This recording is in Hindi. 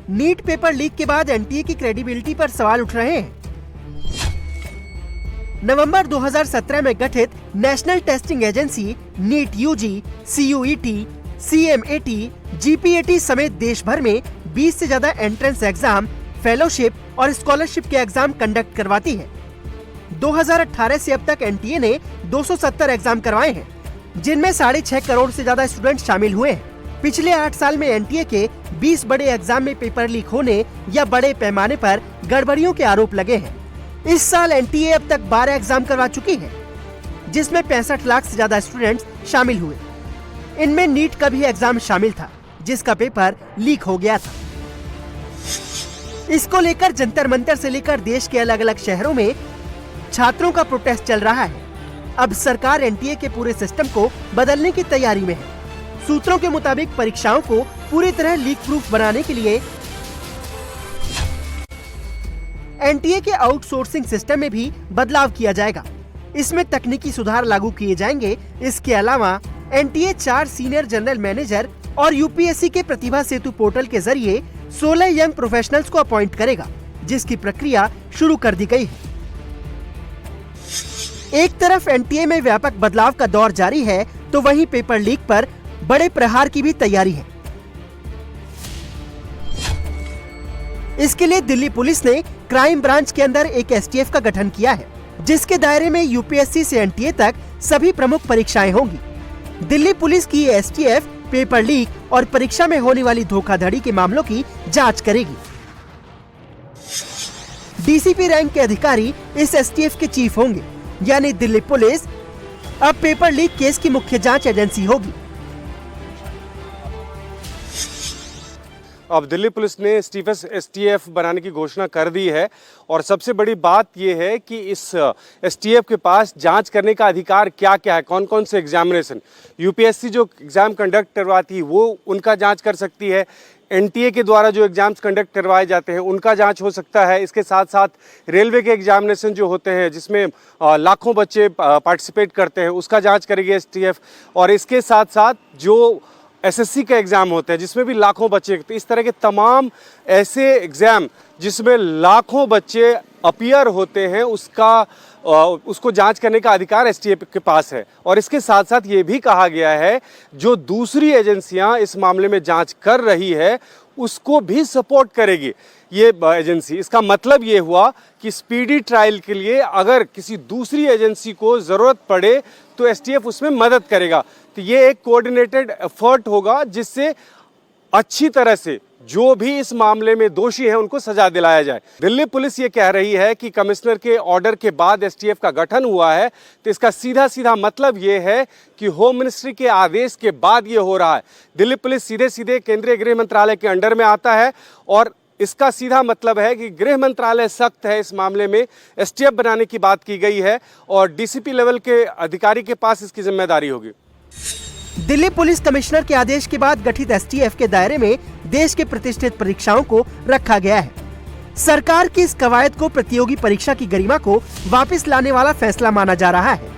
नीट पेपर लीक के बाद एनटीए की क्रेडिबिलिटी पर सवाल उठ रहे हैं। नवंबर 2017 में गठित national testing agency NEET UG, CUET, CMAT, GPAT समेत देश भर में 20 से ज्यादा एंट्रेंस एग्जाम, फेलोशिप और स्कॉलरशिप के एग्जाम कंडक्ट करवाती है। 2018 से अब तक एनटीए ने 270 एग्जाम करवाए हैं, जिनमें 6.5 करोड़ से ज्यादा स्टूडेंट शामिल हुए हैं। पिछले 8 साल में एनटीए के 20 बड़े एग्जाम में पेपर लीक होने या बड़े पैमाने पर गड़बड़ियों के आरोप लगे हैं। इस साल एनटीए अब तक 12 एग्जाम करवा चुकी है, जिसमें 65 लाख से ज्यादा स्टूडेंट्स शामिल हुए। इनमें नीट का भी एग्जाम शामिल था, जिसका पेपर लीक हो गया था। इसको लेकर जंतर मंतर से लेकर देश के अलग अलग शहरों में छात्रों का प्रोटेस्ट चल रहा है। अब सरकार एनटीए के पूरे सिस्टम को बदलने की तैयारी में है। सूत्रों के मुताबिक परीक्षाओं को पूरी तरह लीक प्रूफ बनाने के लिए एनटीए के आउटसोर्सिंग सिस्टम में भी बदलाव किया जाएगा। इसमें तकनीकी सुधार लागू किए जाएंगे। इसके अलावा एनटीए 4 सीनियर जनरल मैनेजर और यूपीएससी के प्रतिभा सेतु पोर्टल के जरिए 16 यंग प्रोफेशनल्स को अपॉइंट करेगा, जिसकी प्रक्रिया शुरू कर दी गई है। एक तरफ एनटीए में व्यापक बदलाव का दौर जारी है, तो वहीं पेपर लीक पर बड़े प्रहार की भी तैयारी है। इसके लिए दिल्ली पुलिस ने क्राइम ब्रांच के अंदर एक एसटीएफ का गठन किया है, जिसके दायरे में यूपीएससी से एनटीए तक सभी प्रमुख परीक्षाएं होंगी। दिल्ली पुलिस की ये एसटीएफ पेपर लीक और परीक्षा में होने वाली धोखाधड़ी के मामलों की जांच करेगी। डीसीपी रैंक के अधिकारी इस एसटीएफ के चीफ होंगे, यानी दिल्ली पुलिस अब पेपर लीक केस की मुख्य जांच एजेंसी होगी। अब दिल्ली पुलिस ने एसटीएफ बनाने की घोषणा कर दी है और सबसे बड़ी बात यह है कि इस एसटीएफ के पास जांच करने का अधिकार क्या क्या है, कौन कौन से एग्जामिनेशन। यूपीएससी जो एग्जाम कंडक्ट करवाती है वो उनका जांच कर सकती है। एनटीए के द्वारा जो एग्जाम्स कंडक्ट करवाए जाते हैं उनका जांच हो सकता है। इसके साथ साथ रेलवे के एग्जामिनेशन जो होते हैं जिसमें लाखों बच्चे पार्टिसिपेट करते हैं उसका जांच करेगी एसटीएफ। और इसके साथ साथ जो एसएससी का एग्ज़ाम होते हैं जिसमें भी लाखों बच्चे, तो इस तरह के तमाम ऐसे एग्ज़ाम जिसमें लाखों बच्चे अपीयर होते हैं उसको जांच करने का अधिकार एसटीएफ के पास है। और इसके साथ साथ ये भी कहा गया है जो दूसरी एजेंसियां इस मामले में जांच कर रही है उसको भी सपोर्ट करेगी ये एजेंसी। इसका मतलब ये हुआ कि स्पीडी ट्रायल के लिए अगर किसी दूसरी एजेंसी को ज़रूरत पड़े तो एसटीएफ उसमें मदद करेगा। तो ये एक कोऑर्डिनेटेड एफर्ट होगा जिससे अच्छी तरह से जो भी इस मामले में दोषी हैं उनको सजा दिलाया जाए। दिल्ली पुलिस ये कह रही है कि कमिश्नर के ऑर्डर के बाद एसटीएफ का गठन हुआ है, तो इसका सीधा सीधा मतलब ये है कि होम मिनिस्ट्री के आदेश के बाद ये हो रहा है। दिल्ली पुलिस सीधे सीधे केंद्रीय गृह मंत्रालय के अंडर में आता है और इसका सीधा मतलब है कि गृह मंत्रालय सख्त है। इस मामले में एसटीएफ बनाने की बात की गई है और डीसीपी लेवल के अधिकारी के पास इसकी जिम्मेदारी होगी। दिल्ली पुलिस कमिश्नर के आदेश के बाद गठित एसटीएफ के दायरे में देश के प्रतिष्ठित परीक्षाओं को रखा गया है। सरकार की इस कवायद को प्रतियोगी परीक्षा की गरिमा को वापस लाने वाला फैसला माना जा रहा है।